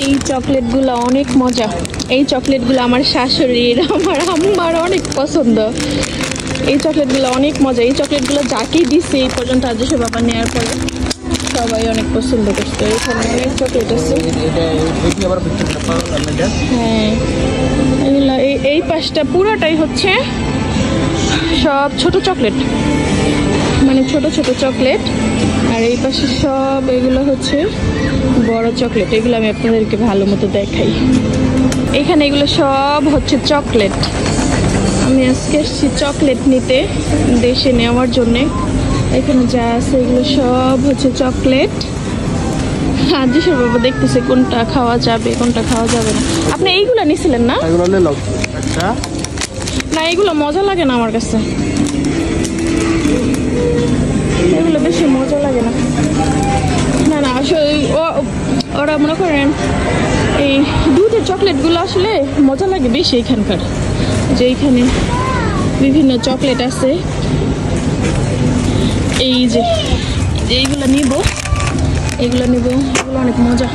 এই চকলেটগুলো অনেক মজা। এই চকলেটগুলো আমার শাশুড়ির, আমার আম্মার অনেক পছন্দ। এই চকলেটগুলো অনেক মজা। এই চকলেটগুলো যাকেই দিচ্ছে এই পর্যন্ত আজ সে বাবা নেওয়ার পরে সবাই অনেক পছন্দ করছে। এখানে অনেক চকলেট আছে। হ্যাঁ, এগুলো এই পাশটা পুরোটাই হচ্ছে সব ছোট চকলেট, মানে ছোট ছোট চকলেট। আর এই পাশে সব এগুলো হচ্ছে বড় চকলেট। এগুলো আমি আপনাদেরকে ভালো মতো দেখাই। এখানে এগুলো সব হচ্ছে চকলেট। আমি আজকে এসেছি চকলেট নিতে, দেশে নেওয়ার জন্যে। এখানে যা আছে এগুলো সব হচ্ছে চকলেট। আজ সে বাবা দেখতেছে কোনটা খাওয়া যাবে কোনটা খাওয়া যাবে না। আপনি এইগুলো নিছিলেন না? না, এগুলো মজা লাগে না আমার কাছে, এগুলো বেশি মজা লাগে না। না না, আসলে ওরা মনে করেন এই দুধের চকলেটগুলো আসলে মজা লাগে বেশি এখানকার। যে এইখানে বিভিন্ন চকলেট আছে, এই যে এইগুলো নিব, এগুলো নিব, এগুলো অনেক মজা।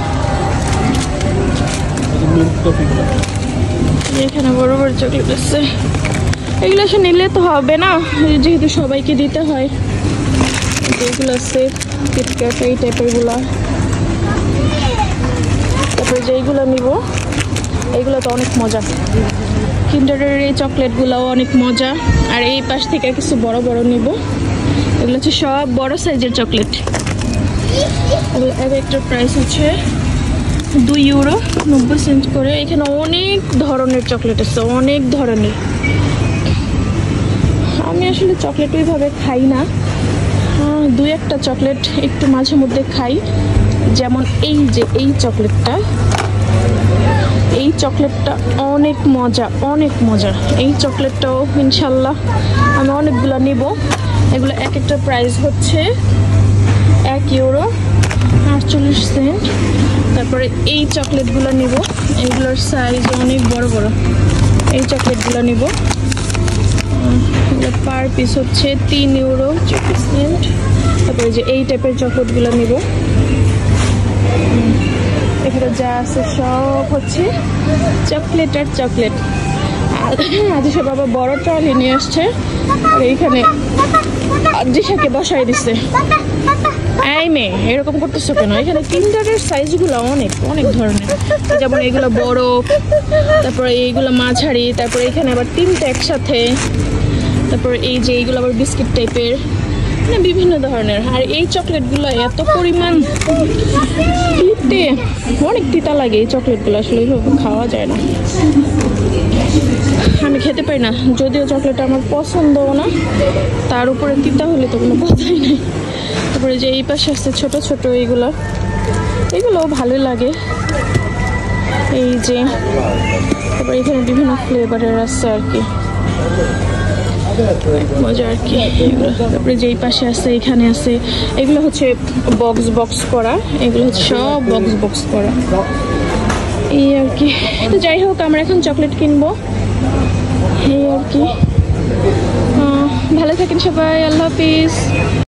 এখানে বড় বড় চকলেট আছে, এগুলো সে নিলে তো হবে না, যেহেতু সবাইকে দিতে হয়। এগুলো আছে কিটক্যাট এই টাইপের গুলা। তারপরে যেইগুলো নিব এইগুলো তো অনেক মজা। কিন্ডারের এই চকলেটগুলোও অনেক মজা। আর এই পাশ থেকে কিছু বড় বড় নিব, এগুলো হচ্ছে সব বড় সাইজের চকলেট। একটার প্রাইস হচ্ছে 2 ইউরো 90 সেন্ট করে। এখানে অনেক ধরনের চকলেট আছে, অনেক ধরনের। আমি আসলে চকলেট ওইভাবে খাই না, 2-1টা চকলেট একটু মাঝে মধ্যে খাই। যেমন এই যে এই চকলেটটা, এই চকলেটটা অনেক মজা, অনেক মজা। এই চকলেটটাও ইনশাল্লাহ আমি অনেকগুলো নিব। এগুলো এক একটা প্রাইস হচ্ছে 1 ইউরো 48 সেন্ট। তারপরে এই চকলেটগুলো নিব, এগুলোর সাইজ অনেক বড় বড়। এই চকলেটগুলো নিব, পার পিস হচ্ছে 3 ইউরো 24 সেন্ট। তারপরে যে এই টাইপের চকলেটগুলো নিব। এখানে যা আছে সব হচ্ছে চকলেট আর চকলেট। আজ সে বাবা বড় ট্রলি নিয়ে আসছে, আর এইখানে আজিশাকে বসাই দিচ্ছে। এই মেয়ে এরকম করতেছো কেন? এখানে কিন্ডারের সাইজগুলো অনেক অনেক ধরনের, যেমন এইগুলো বড়, তারপরে এইগুলো মাঝারি, তারপরে এখানে আবার 3টা একসাথে, তারপরে এই যে এইগুলো আবার বিস্কিট টাইপের, মানে বিভিন্ন ধরনের। আর এই চকলেটগুলো এত পরিমাণ তিতে, অনেক তিতা লাগে এই চকলেটগুলো, আসলে এইভাবে খাওয়া যায় না, আমি খেতে পারি না। যদিও চকলেট আমার পছন্দও না, তার উপরে তিতা হলে তো কোনো কথাই নেই। তারপরে যে এই পাশে আছে ছোট ছোট এইগুলো, এগুলোও ভালো লাগে। এই যে তারপরে এখানে বিভিন্ন ফ্লেভারের আছে আর কি, মজা আর কি। তারপরে যেই পাশে আছে এখানে আছে, এগুলো হচ্ছে বক্স বক্স করা, এগুলো হচ্ছে সব বক্স বক্স করা, এই আর কি। তো যাই হোক, আমরা এখন চকলেট কিনবো, এই আর কি। ভালো থাকেন সবাই, আল্লাহ হাফিজ।